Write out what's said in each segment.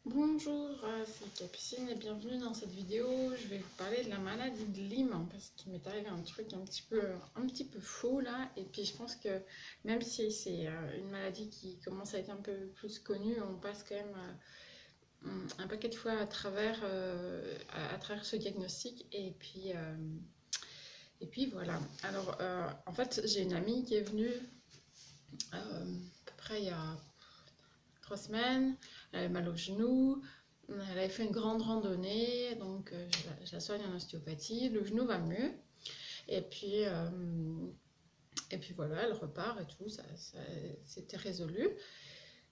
Bonjour, c'est Capucine et bienvenue dans cette vidéo. Je vais vous parler de la maladie de Lyme parce qu'il m'est arrivé un truc un petit peu fou là. Et puis je pense que même si c'est une maladie qui commence à être un peu plus connue, on passe quand même un paquet de fois à travers ce diagnostic. Et puis voilà. Alors en fait, j'ai une amie qui est venue à peu près il y a 3 semaines. Elle avait mal au genou. Elle avait fait une grande randonnée, donc je la soigne en ostéopathie. Le genou va mieux. Et puis, euh, et puis voilà, elle repart et tout, c'était résolu.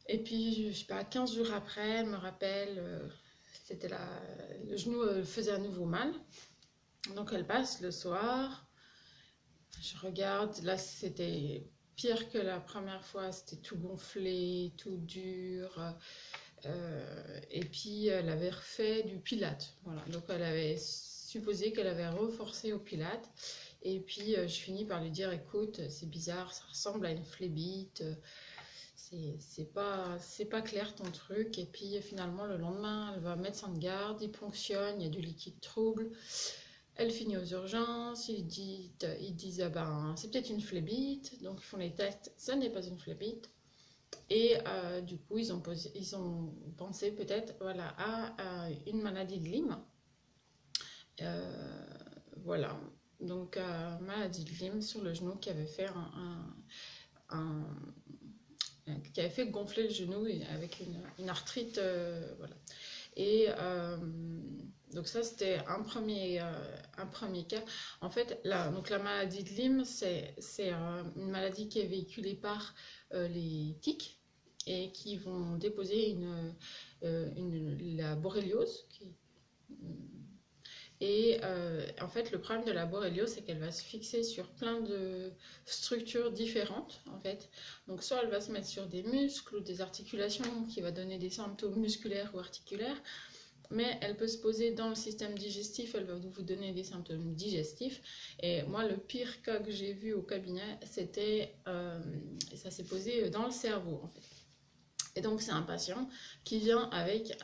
Et puis, je sais pas, 15 jours après, elle me rappelle, c'était le genou faisait à nouveau mal. Donc elle passe le soir, je regarde, là c'était pire que la première fois, c'était tout gonflé, tout dur. Et puis elle avait refait du pilate. Voilà. Donc elle avait supposé qu'elle avait reforcé au pilate. Et puis je finis par lui dire écoute, c'est bizarre, ça ressemble à une phlébite, c'est pas clair ton truc. Et puis finalement le lendemain, elle va médecin de garde, il ponctionne, il y a du liquide trouble. Elle finit aux urgences, ils disent ah ben, c'est peut-être une phlébite, donc ils font les tests, ça n'est pas une phlébite. Et du coup, ils ont pensé peut-être voilà, à une maladie de Lyme. Euh, voilà. Donc, maladie de Lyme sur le genou qui avait fait un- qui avait fait gonfler le genou avec une arthrite. Voilà. Et donc ça, c'était un premier cas. En fait, donc la maladie de Lyme, c'est une maladie qui est véhiculée par les tiques et qui vont déposer la borréliose. Et en fait, le problème de la borréliose, c'est qu'elle va se fixer sur plein de structures différentes, en fait. Donc, soit elle va se mettre sur des muscles ou des articulations, qui va donner des symptômes musculaires ou articulaires, mais elle peut se poser dans le système digestif, elle va vous donner des symptômes digestifs. Et moi, le pire cas que j'ai vu au cabinet, ça s'est posé dans le cerveau, en fait. Et donc, c'est un patient qui vient avec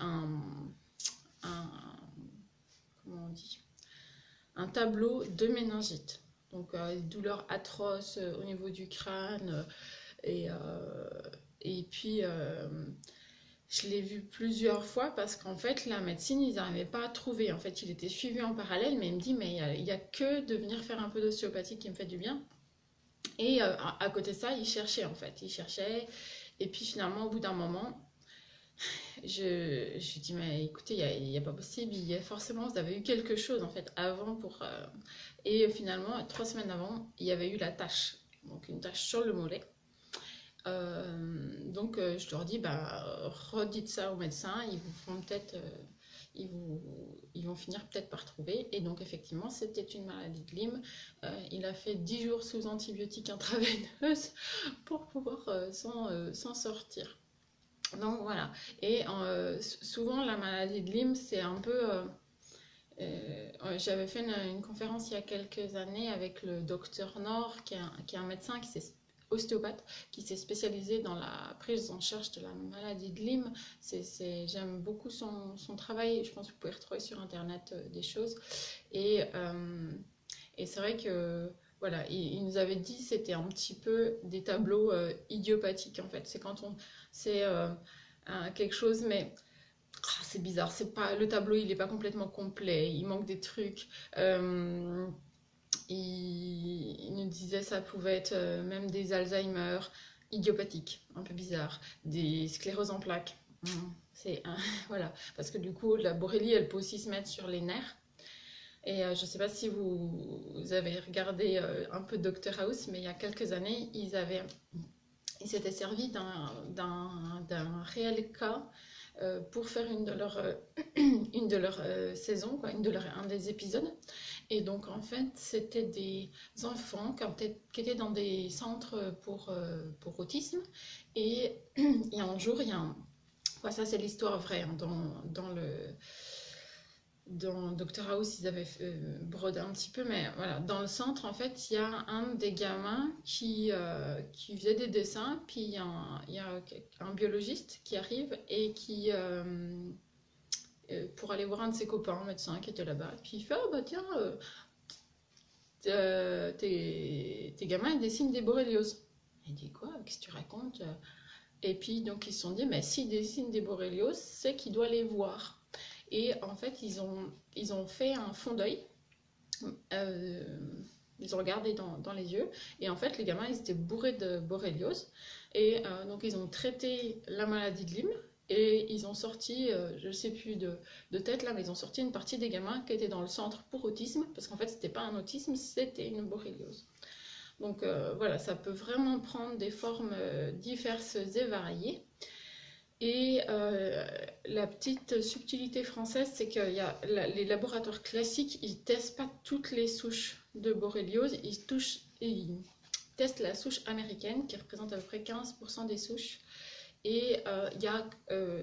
comment on dit, un tableau de méningite. Donc, douleurs atroces au niveau du crâne. Et, euh, et puis, je l'ai vu plusieurs fois parce qu'en fait, la médecine, ils n'arrivaient pas à trouver. En fait, il était suivi en parallèle, mais il me dit, mais il n'y a que de venir faire un peu d'ostéopathie qui me fait du bien. Et à côté de ça, il cherchait en fait. Il cherchait. Et puis finalement, au bout d'un moment, je dis, mais écoutez, il y a pas possible, il y a forcément, vous avez eu quelque chose en fait avant Et finalement, 3 semaines avant, il y avait eu la tache, donc une tache sur le mollet. Donc je leur dis, bah, redites ça au médecin, ils vous font peut-être, ils vont finir peut-être par trouver. Et donc effectivement, c'était une maladie de Lyme. Il a fait 10 jours sous antibiotiques intraveineuses pour pouvoir s'en sortir. Donc voilà. Et souvent, la maladie de Lyme, c'est un peu. J'avais fait une conférence il y a quelques années avec le docteur Nord, qui est un médecin, ostéopathe, qui s'est spécialisé dans la prise en charge de la maladie de Lyme. J'aime beaucoup son travail. Je pense que vous pouvez retrouver sur Internet des choses. Et c'est vrai que voilà, il nous avait dit que c'était un petit peu des tableaux idiopathiques en fait. C'est quelque chose, mais c'est bizarre. C'est pas le tableau, il est pas complètement complet. Il manque des trucs. Il nous disait ça pouvait être même des Alzheimer idiopathiques, un peu bizarre, des scléroses en plaques. Voilà, parce que du coup, la borrélie, elle peut aussi se mettre sur les nerfs. Et je ne sais pas si vous avez regardé un peu Dr House, mais il y a quelques années, ils s'étaient servis d'un réel cas pour faire une de leurs saisons, quoi, un des épisodes. Et donc en fait, c'était des enfants qui étaient dans des centres pour autisme. Et il y a un jour, ça c'est l'histoire vraie hein, dans Doctor House, ils avaient brodé un petit peu, mais voilà, dans le centre, en fait, il y a un des gamins qui faisait des dessins, puis il y a un biologiste qui arrive et qui, pour aller voir un de ses copains, médecin, qui était là-bas, puis il fait, oh bah tiens, tes gamins, ils dessinent des borélioses. Il dit, quoi, qu'est-ce que tu racontes? Et puis, donc, ils se sont dit, mais s'ils dessinent des borélioses, c'est qu'il doit les voir. Et en fait, ils ont fait un fond d'œil. Ils ont regardé dans les yeux. Et en fait, les gamins, ils étaient bourrés de boréliose. Et donc, ils ont traité la maladie de Lyme. Et ils ont sorti, je ne sais plus de tête là, mais ils ont sorti une partie des gamins qui étaient dans le centre pour autisme. Parce qu'en fait, c'était pas un autisme, c'était une boréliose. Donc voilà, ça peut vraiment prendre des formes diverses et variées. Et la petite subtilité française, c'est que les laboratoires classiques, ils ne testent pas toutes les souches de boréliose, ils testent la souche américaine qui représente à peu près 15% des souches. Et il y a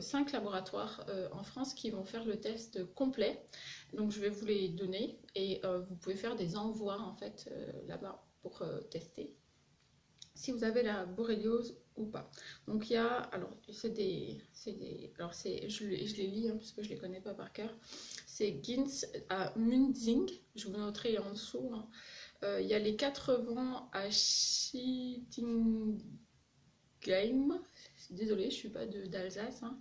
5 laboratoires en France qui vont faire le test complet. Donc je vais vous les donner et vous pouvez faire des envois en fait là-bas pour tester si vous avez la boréliose ou pas. Donc il y a, alors alors je les lis hein, parce que je les connais pas par cœur. C'est Ginz à Munzing, je vous noterai en dessous. Hein. Il y a les 4 vents à Schittingheim. Désolée, je suis pas d'Alsace. Hein.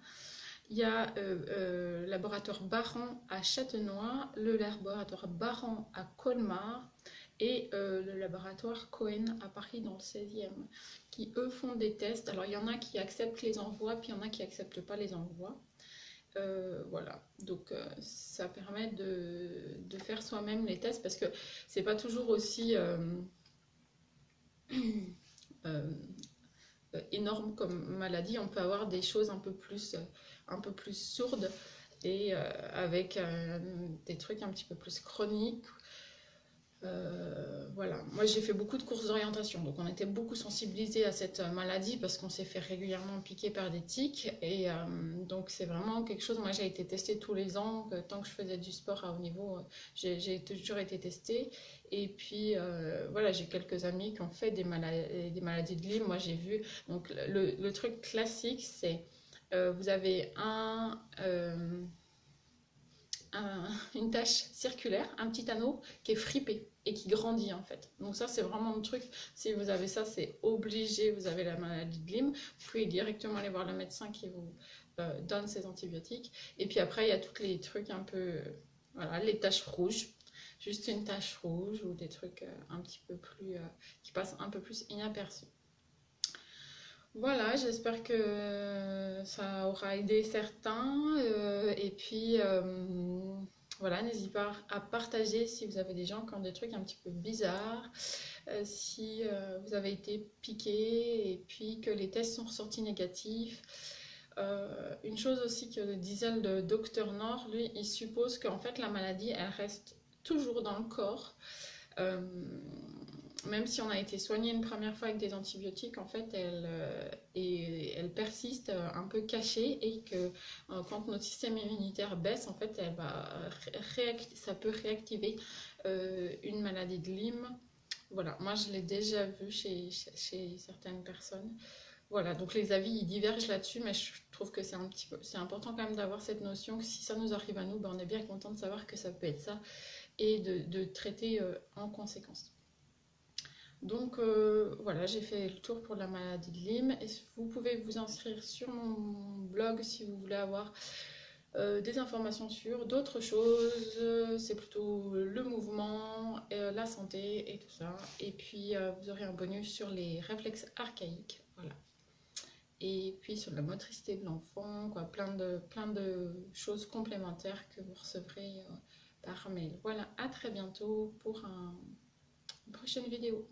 Il y a le laboratoire Baran à Châtenois, le laboratoire Baran à Colmar et le laboratoire Cohen à Paris dans le 16e, qui eux font des tests. Alors il y en a qui acceptent les envois, puis il y en a qui n'acceptent pas les envois. Voilà, donc ça permet de faire soi-même les tests parce que c'est pas toujours aussi énorme comme maladie. On peut avoir des choses un peu plus sourdes et avec des trucs un petit peu plus chroniques. Voilà, moi j'ai fait beaucoup de courses d'orientation, donc on était beaucoup sensibilisés à cette maladie parce qu'on s'est fait régulièrement piquer par des tiques et donc c'est vraiment quelque chose, moi j'ai été testée tous les ans, tant que je faisais du sport à haut niveau, j'ai toujours été testée et puis voilà, j'ai quelques amis qui ont fait des maladies de Lyme, moi j'ai vu, donc le truc classique c'est vous avez une tache circulaire, un petit anneau qui est fripé et qui grandit en fait. Donc ça c'est vraiment le truc, si vous avez ça c'est obligé, vous avez la maladie de Lyme, vous pouvez directement aller voir le médecin qui vous donne ces antibiotiques. Et puis après il y a tous les trucs un peu, voilà, les taches rouges, juste une tache rouge ou des trucs un petit peu plus, qui passent un peu plus inaperçus. Voilà, j'espère que ça aura aidé certains. Et puis, voilà, n'hésitez pas à partager si vous avez des gens qui ont des trucs un petit peu bizarres, si vous avez été piqué et puis que les tests sont ressortis négatifs. Une chose aussi que disait le docteur Nord, lui, il suppose qu'en fait la maladie, elle reste toujours dans le corps. Même si on a été soigné une première fois avec des antibiotiques, en fait, elle persiste un peu cachée et que quand notre système immunitaire baisse, en fait, ça peut réactiver une maladie de Lyme. Voilà, moi je l'ai déjà vu chez certaines personnes. Voilà, donc les avis ils divergent là-dessus, mais je trouve que c'est important quand même d'avoir cette notion que si ça nous arrive à nous, ben, on est bien content de savoir que ça peut être ça et de traiter en conséquence. Donc voilà, j'ai fait le tour pour la maladie de Lyme. Et vous pouvez vous inscrire sur mon blog si vous voulez avoir des informations sur d'autres choses. C'est plutôt le mouvement, la santé et tout ça. Et puis vous aurez un bonus sur les réflexes archaïques. Voilà. Et puis sur la motricité de l'enfant, quoi, plein de choses complémentaires que vous recevrez par mail. Voilà, à très bientôt pour une prochaine vidéo.